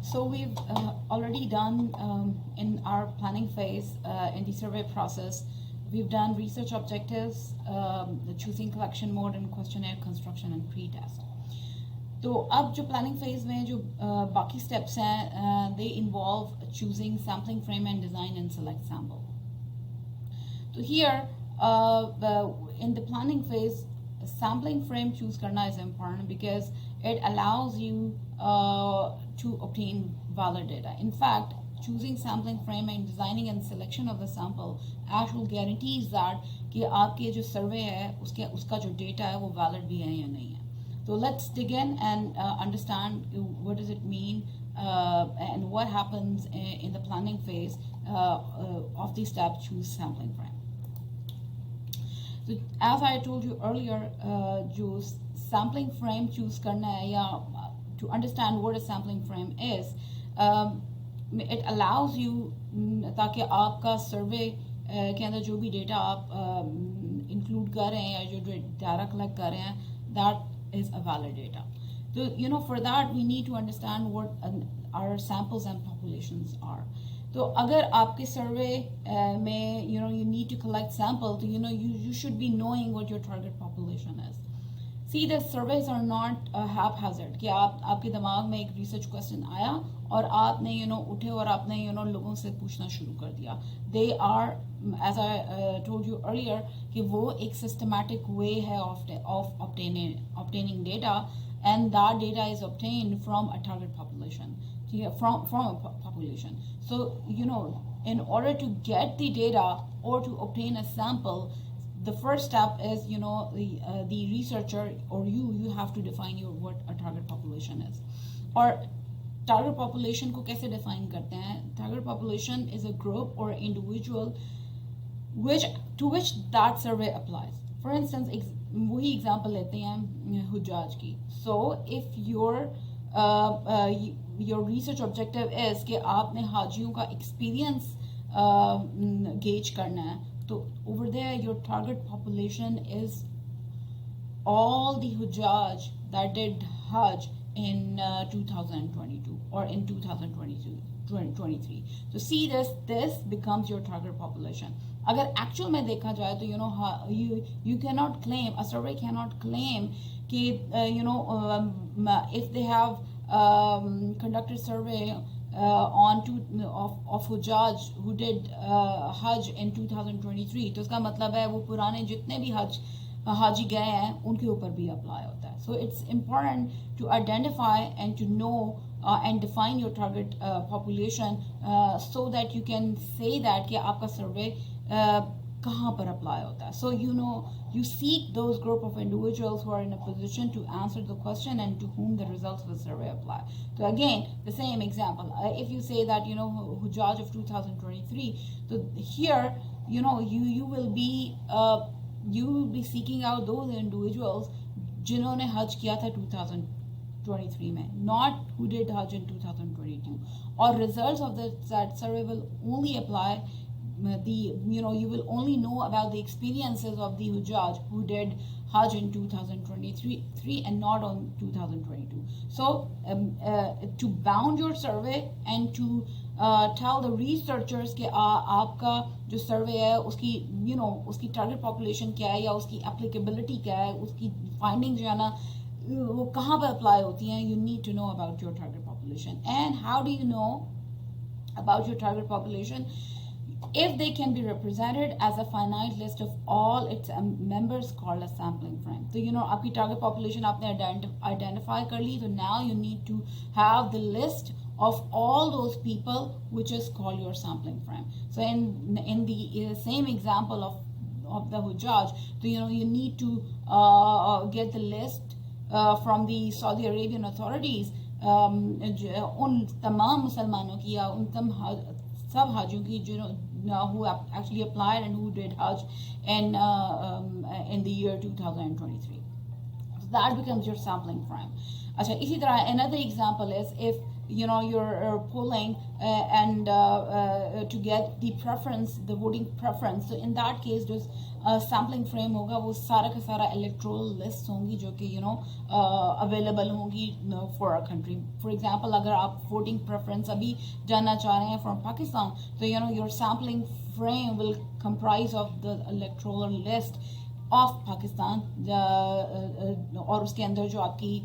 So we've already done in our planning phase in the survey process, we've done research objectives, the choosing collection mode and questionnaire construction and pre-test. तो अब जो planning phase में जो बाकी steps हैं they involve choosing sampling frame and design and select sample. तो here in the planning phase sampling frame choose karna is important because it allows you to obtain valid data. In fact, choosing sampling frame and designing and selection of the sample actually guarantees that कि आपके जो survey है उसका जो data है वो valid भी है या नहीं है. So let's dig in and understand what does it mean and what happens in the planning phase of the step choose sampling frame. So as I told you earlier, जो sampling frame choose करना है या to understand what a sampling frame is, it allows you ताकि आपका survey के अंदर जो भी data आप include कर रहे हैं या जो data collect कर रहे हैं, that is a valid data. So for that we need to understand what our samples and populations are. तो अगर आपके सर्वे में you need to collect sample, तो you should be knowing what your target population is. See, the surveys are not haphazard कि आपके दिमाग में एक research question आया और आपने उठे और आपने लोगों से पूछना शुरू कर दिया. They are, as I told you earlier, कि वो एक systematic way है of obtaining data, and that data is obtained from a target population. From a population. So in order to get the data or to obtain a sample, the first step is the researcher or you have to define what a target population is. Or target population को कैसे define करते हैं? Target population is a group or individual to which that survey applies. For instance, वही example लेते हैं हुज्जाज की. So if your research objective is कि आपने हाजियों का experience gauge करना है, तो over there your target population is all the hujjaj that did Hajj in 2022 or in 2023. So see this becomes your target population. अगर actual में देखा जाए तो you cannot claim, a survey cannot claim कि if they have conducted survey of Hujjaj who did Hajj in 2023, तो उसका मतलब है वो पुराने जितने भी हाजी गए हैं उनके ऊपर भी अप्लाई होता है. So it's important to identify and to know and define your target population so that you can say that कि आपका survey कहाँ पर apply होता है. So you seek those group of individuals who are in a position to answer the question and to whom the results of the survey apply. So again, the same example. If you say that Hujjaj of 2023, so here you will be seeking out those individuals जिन्होंने हज किया था 2023 में, not who did Hajj in 2022. Or results of that survey will only apply you will only know about the experiences of the Hujjaj who did Hajj in 2023 and not on 2022. So to bound your survey and to tell the researchers कि आपका जो survey है उसकी target population क्या है या उसकी applicability क्या है, उसकी findings जो है ना वो कहाँ पर apply होती हैं, you need to know about your target population. And how do you know about your target population? If they can be represented as a finite list of all its members called a sampling frame. So आपकी target population आपने identify कर ली, so now you need to have the list of all those people which is called your sampling frame. So in the same example of the Hujjaj, so you need to get the list from the Saudi Arabian authorities उन तमाम मुसलमानों की या उन सब हाजियों की who actually applied and who did Hajj in the year 2023. So that becomes your sampling frame. अच्छा, इसी तरह another example is if you're polling to get the preference, the voting preference. So in that case, जो sampling frame होगा वो सारा का सारा electoral lists होंगी जो कि available होंगी for our country. For example, अगर आप voting preference अभी जानना चाह रहे हैं from Pakistan, तो your sampling frame will comprise of the electoral list of Pakistan और उसके अंदर जो आपकी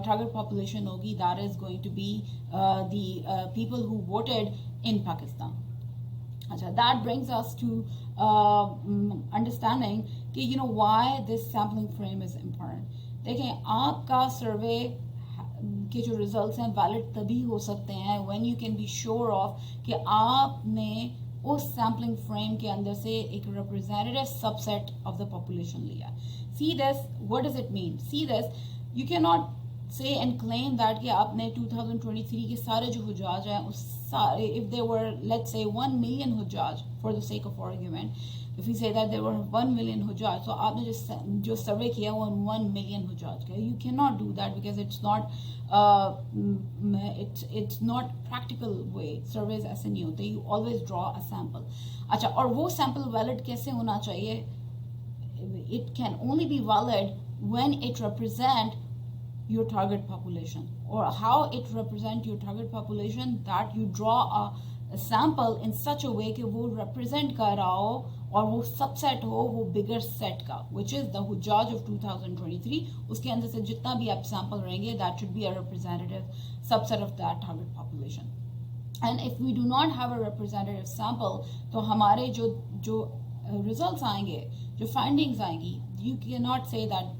target population होगी, that is going to be the people who voted in Pakistan. अच्छा, that brings us to understanding कि why this sampling frame is important. देखें, आपका सर्वे के जो रिजल्ट्स हैं वैलिड तभी हो सकते हैं when you can be sure of कि आपने उस सैम्पलिंग फ्रेम के अंदर से एक representative subset of the population लिया. See this, what does it mean? See this, you can not say and claim that कि आपने 2023 के सारे जो हुजाज हैं उस सारे, if they were let's say 1 million हुजाज for the sake of argument, if we say that there were 1 million hujjaj, so आपने जो सर्वे किया वो 1 million hujjaj का. You cannot do that because it's not it's not practical way. Surveys ऐसे नहीं होते. You always draw a sample. अच्छा, और वो sample valid कैसे होना चाहिए? It can only be valid when it represent your target population, or how it represent your target population, that you draw a sample in such a way कि वो represent कर रहा हो और वो सबसेट हो वो बिगर सेट का, विच इज द हुजाज ऑफ 2023. उसके अंदर से जितना भी आप सैंपल रहेंगे, that should be a representative subset of that target population. And if we do not have a representative sample, तो हमारे जो रिजल्ट्स आएंगे, जो फाइंडिंग्स आएंगी, you can not say that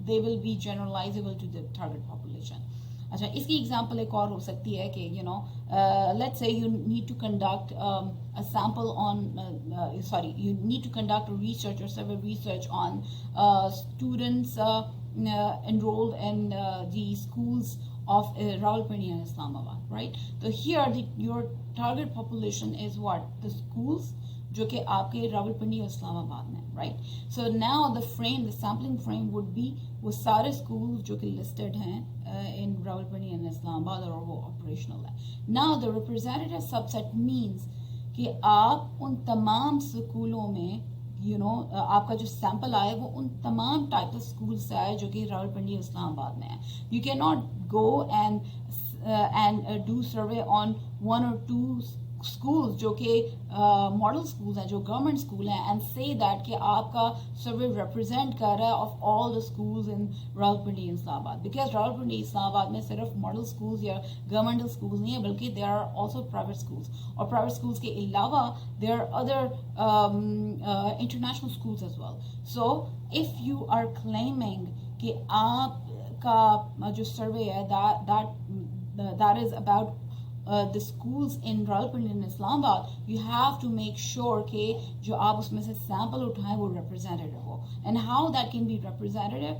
they will be generalizable to the target population. अच्छा, इसकी example एक और हो सकती है कि let's say you need to conduct a sample on you need to conduct a research or survey research on students enrolled in the schools of Rawalpindi and Islamabad, right? So here your target population is what? The schools जो कि आपके रावलपिंडी और इस्लामाबाद में, right? So now the frame, the sampling frame would be वो सारे school जो कि listed हैं इन रावलपिंडी एंड इस्लामाबाद और वो ऑपरेशनल है. Now the representative subset means कि आप उन तमाम स्कूलों में आपका जो सैंपल आए वो उन तमाम टाइप ऑफ स्कूल से आए जो कि रावलपिंडी और इस्लामाबाद में है. You can not go and do survey on 1 or 2 schools जो कि मॉडल स्कूल्स हैं, जो गवर्नमेंट स्कूल हैं, एंड से दैट कि आपका सर्वे रिप्रेजेंट कर रहा है of all the schools in Rawalpindi Islamabad. Because Rawalpindi Islamabad में सिर्फ मॉडल स्कूल्स या गवर्नमेंटल स्कूल्स नहीं है, बल्कि there are also private schools, और प्राइवेट स्कूल्स के अलावा there are other international schools as well. So if you are claiming कि आपका जो सर्वे है that is about the schools in Rawalpindi and Islamabad, you have to make sure कि जो आप उसमें से sample उठाएं वो representative हो. And how that can be representative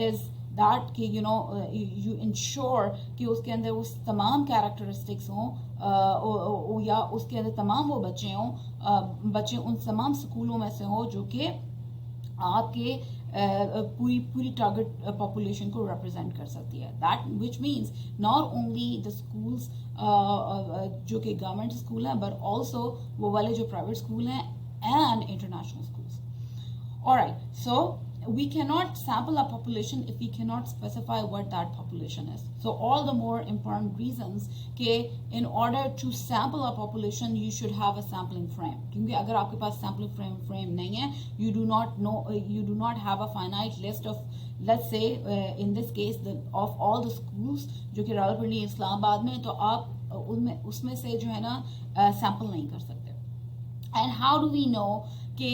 is that कि you ensure कि उसके अंदर वो तमाम characteristics हों या उसके अंदर तमाम वो बच्चे उन तमाम स्कूलों में से हों जो कि आपके पूरी टारगेट पॉपुलेशन को रिप्रेजेंट कर सकती है. That which means not only the schools जो कि गवर्नमेंट स्कूल हैं, बट ऑल्सो वो वाले जो प्राइवेट स्कूल हैं and international schools. Alright, so we cannot sample a population if we cannot specify what that population is. So all the more important reasons कि in order to sample a population you should have a sampling frame. क्योंकि अगर आपके पास sampling frame नहीं है, you do not have a finite list of, let's say in this case of all the schools जो कि रावलपिंडी इस्लामाबाद में, तो आप उसमें से जो है ना sample नहीं कर सकते. And how do we know कि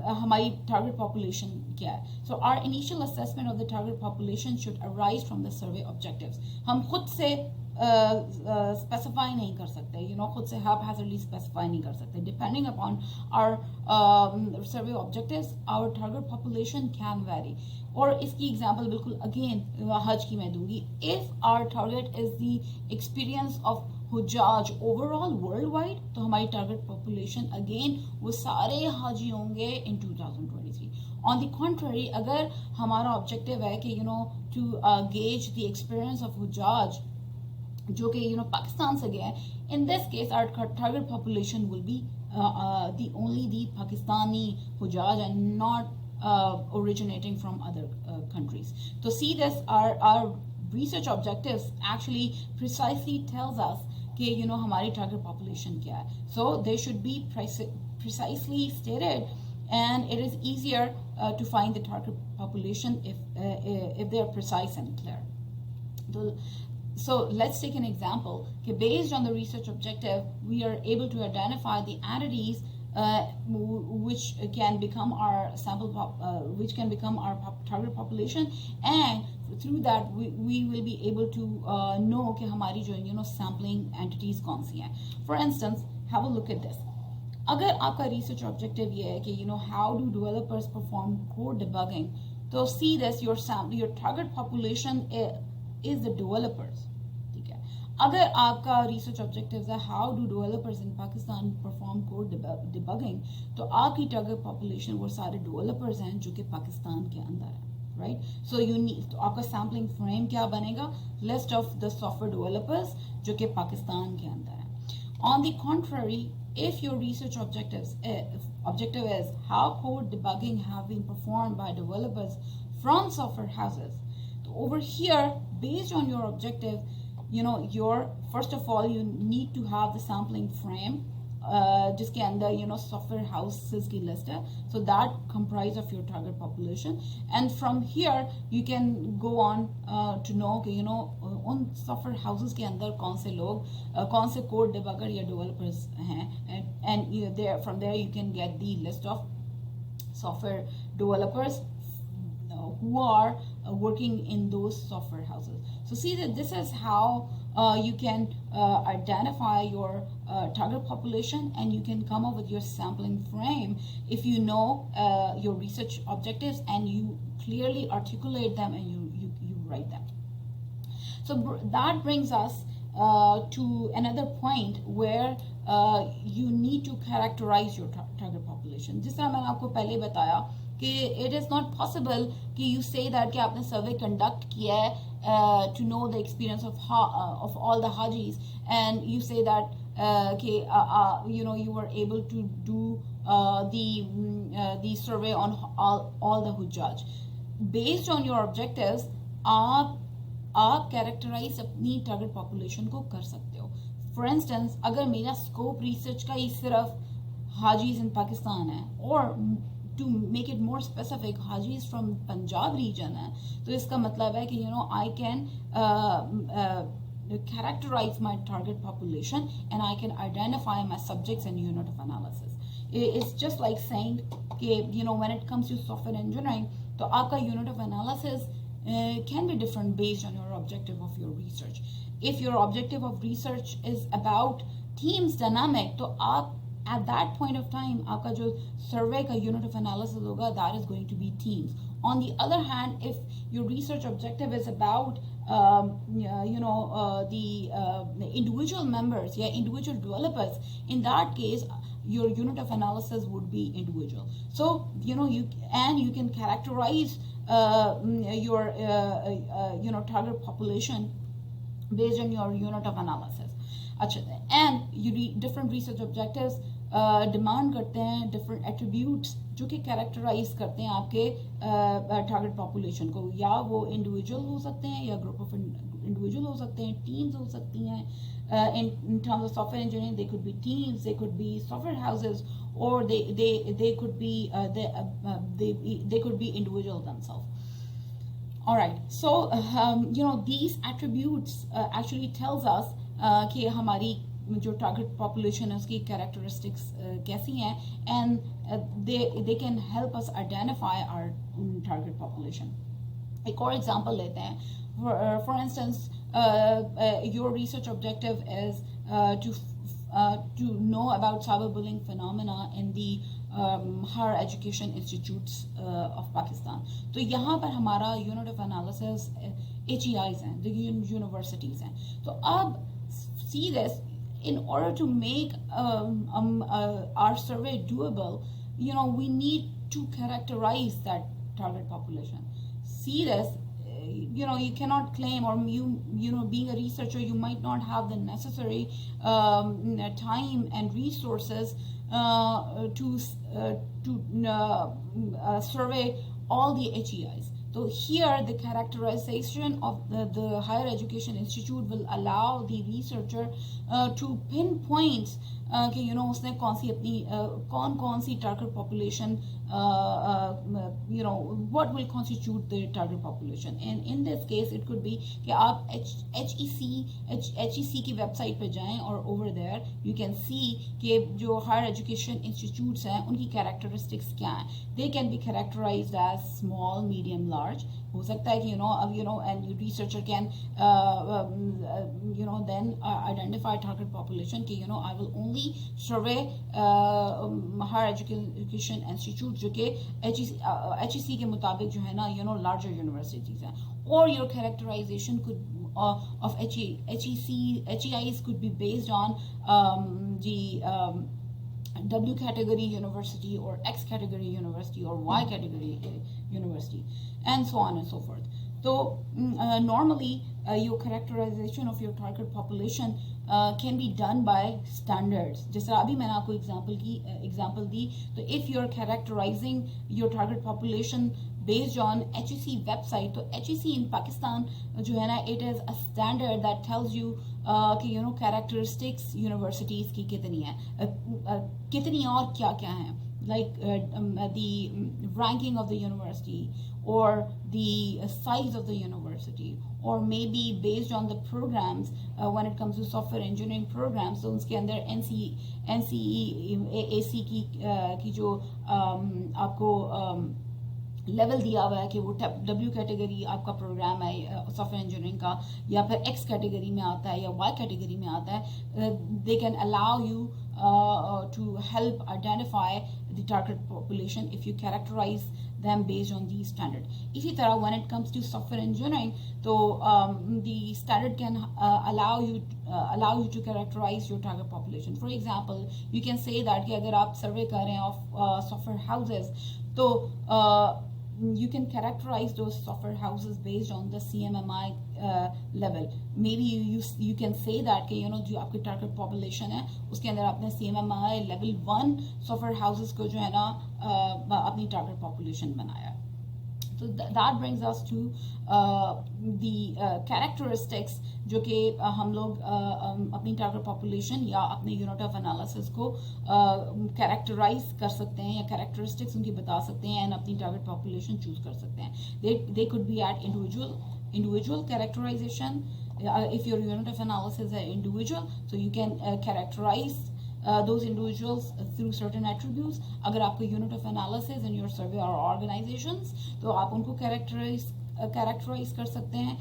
हमारी टारगेट पॉपुलेशन क्या है? So our initial assessment of the target population should arise from the survey objectives. हम खुद से स्पेसिफाई नहीं कर सकते, खुद से हैपहैजर्डली स्पेसिफाई नहीं कर सकते. Depending upon our survey objectives our target population can vary. और इसकी एग्जांपल बिल्कुल अगेन हज की मैं दूंगी. If our target is the experience of हुजाज ओवरऑल वर्ल्ड वाइड, तो हमारी टारगेट पॉपुलेशन अगेन वो सारे हाजी होंगे इन 2023. On the contrary, अगर हमारा objective है कि to gauge the experience of Hujjaj जो कि पाकिस्तान से गया है, in this case our target population will be the Pakistani Hujjaj and not originating from other countries. So see this, our research objectives actually precisely tells us कि हमारी target population क्या है. So they should be precisely stated, and it is easier to find the target population if they are precise and clear. So let's take an example. Okay, based on the research objective, we are able to identify the entities which can become our which can become our target population, and through that we will be able to know कि हमारी जो sampling entities कौन सी हैं. For instance, have a look at this. अगर आपका research objective ये है कि how do developers perform code debugging, तो see this, your target population is the developers. ठीक है. अगर आपका research objective है how do developers in Pakistan perform code debugging, तो आपकी target population वो सारे developers हैं जो कि पाकिस्तान के अंदर हैं. Right? So you need, तो आपका sampling frame क्या बनेगा? List of the software developers जो कि पाकिस्तान के अंदर हैं. On the contrary, if your research objective is how code debugging have been performed by developers from software houses, so over here, based on your objective, first of all you need to have the sampling frame जिसके अंदर software houses की list है, so that comprise of your target population, and from here you can go on to know कि उन software houses के अंदर कौन से लोग कौन से code debugger या developers हैं, and there from there you can get the list of software developers who are working in those software houses. So see that this is how you can identify your target population, and you can come up with your sampling frame if you know your research objectives and you clearly articulate them and you write them. So that brings us to another point where you need to characterize your target population. जिस तरह मैंने आपको पहले बताया कि it is not possible कि you say that कि आपने survey conduct किया है to know the experience of all the Hajis, and you say that कि you were able to do the survey on all the Hujjaj. Based on your objectives, आप characterize अपनी target population को कर सकते हो. For instance, अगर मेरा scope research का ही सिर्फ Hajis in Pakistan है, or to make it more specific, Hajis from Punjab region है, तो इसका मतलब है कि I can characterize my target population and I can identify my subjects and unit of analysis. It's just like saying कि when it comes to software engineering, तो आपका unit of analysis can be different based on your objective of your research. If your objective of research is about teams dynamic, तो आप at that point of time आपका जो survey का unit of analysis होगा, that is going to be teams. On the other hand, if your research objective is about the individual members, individual developers, in that case your unit of analysis would be individual. So you can characterize your target population based on your unit of analysis. And different research objectives demand करते हैं different attributes जो कि characterize करते हैं आपके target population को. या वो individual हो सकते हैं या group of individual हो सकते हैं, teams हो सकती हैं. In terms of software engineering, they could be teams, they could be software houses, or they could be they could be individual themselves. All right, so these attributes actually tells us कि हमारी जो target population है उसकी characteristics कैसी हैं, and they can help us identify our target population. एक और example लेते हैं. For instance, your research objective is to know about cyberbullying phenomena in the higher education institutes of Pakistan. तो यहाँ पर हमारा unit of analysis HEIs हैं, the universities हैं. तो अब see this, in order to make our survey doable, we need to characterize that target population. See this, you cannot claim, or being a researcher, you might not have the necessary time and resources to survey all the HEIs. So here the characterization of the higher education institute will allow the researcher to pinpoint कि उसने कौन सी अपनी कौन सी target population what will constitute the target population. And in this case it could be कि आप HEC की website पे जाएं और over there you can see कि जो higher education institutes हैं उनकी characteristics क्या हैं. They can be characterized as small, medium, large. हो सकता है कि and researcher can then identify target population कि I will only survey higher education institute जो कि HEC के मुताबिक जो है ना larger universities हैं. Or your characterization could of HEIs could be based on the W category university or X category university or Y category university, and so on and so forth. So normally your characterization of your target population can be done by standards. जैसे अभी मैंने आपको example दी, तो if you're characterizing your target population based on HEC website, तो HEC in Pakistan जो है ना, it is a standard that tells you कि characteristics universities की कितनी है, कितनी और क्या क्या हैं, like the ranking of the university or the size of the university, or maybe based on the programs when it comes to software engineering programs. So उसके अंदर NCEAC की जो आपको लेवल दिया हुआ है कि वो W कैटेगरी आपका प्रोग्राम है सॉफ्टवेयर इंजीनियरिंग का, या फिर X कैटेगरी में आता है या Y कैटेगरी में आता है, they can allow you to help identify the target population if you characterize them based on these standards. इसी तरह when it comes to software engineering, तो the standard can allow you to characterize your target population. For example, you can say that कि अगर आप सर्वे कर रहे हैं of software houses, तो you can characterize those software houses based on the CMMI level. Maybe you can say that कि जो आपकी target population है उसके अंदर आपने CMMI level 1 software houses को जो है ना अपनी target population बनाया. So that brings us to the characteristics जो कि हम लोग अपनी target population या अपने unit of analysis को characterize कर सकते हैं, या characteristics उनकी बता सकते हैं, and अपनी target population choose कर सकते हैं. They could be at individual characterization. If your unit of analysis is individual, so you can characterize those individuals through certain attributes. अगर आपका unit of analysis in your survey or organizations, तो आप उनको characterize कर सकते हैं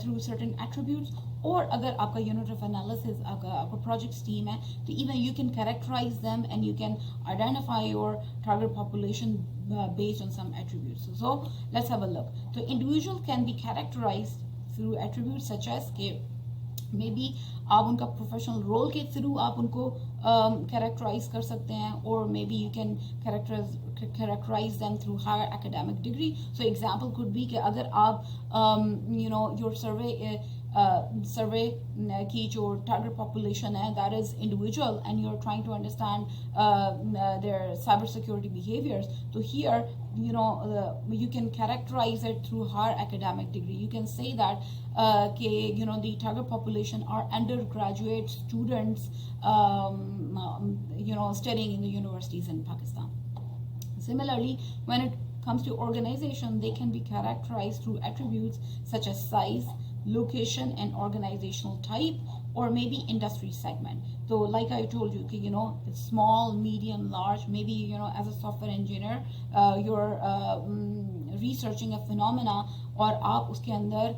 through certain attributes. और अगर आपका unit of analysis आपका projects team है, तो even you can characterize them and you can identify your target population based on some attributes. So let's have a look. So individual can be characterized through attributes such as maybe आप उनका professional role के through आप उनको characterise कर सकते हैं, और may be you can characterize them through higher academic degree. So example could be कि अगर आप योर सर्वे की जो टारगेट पॉपुलेशन है that is individual and you are trying to understand their cyber security behaviours, तो here you can characterize it through higher academic degree. You can say that the target population are undergraduate students studying in the universities in Pakistan. Similarly, when it comes to organization, they can be characterized through attributes such as size, location, and organizational type, or maybe industry segment. So like I told you, it's small, medium, large. Maybe as a software engineer you're researching a phenomena, और आप उसके अंदर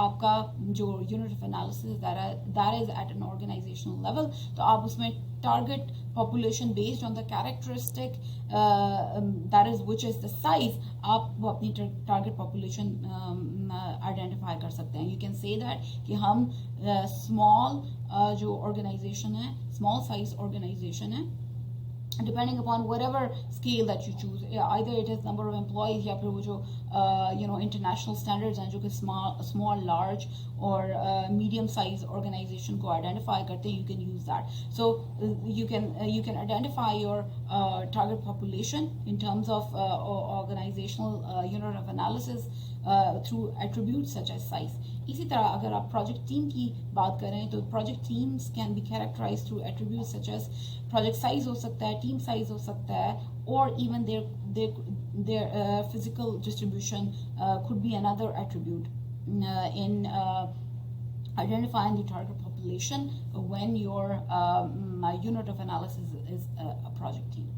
आपका जो unit of analysis that is at an organizational level, तो आप उसमें target population based on the characteristic that is which is the size, आप वो अपनी target population identify कर सकते हैं. You can say that कि हम small जो organization है, small size organization है, depending upon whatever scale that you choose, either it is number of employees या फिर वो जो international standards हैं जो कि small large or medium size organization को identify करते हैं, you can use that. So you can identify your target population in terms of organizational unit of analysis through attributes such as size. इसी तरह अगर आप project team की बात करें तो project teams can be characterized through attributes such as project size हो सकता है, team size हो सकता है, or even their physical distribution could be another attribute in identifying the target population when your unit of analysis is a project team.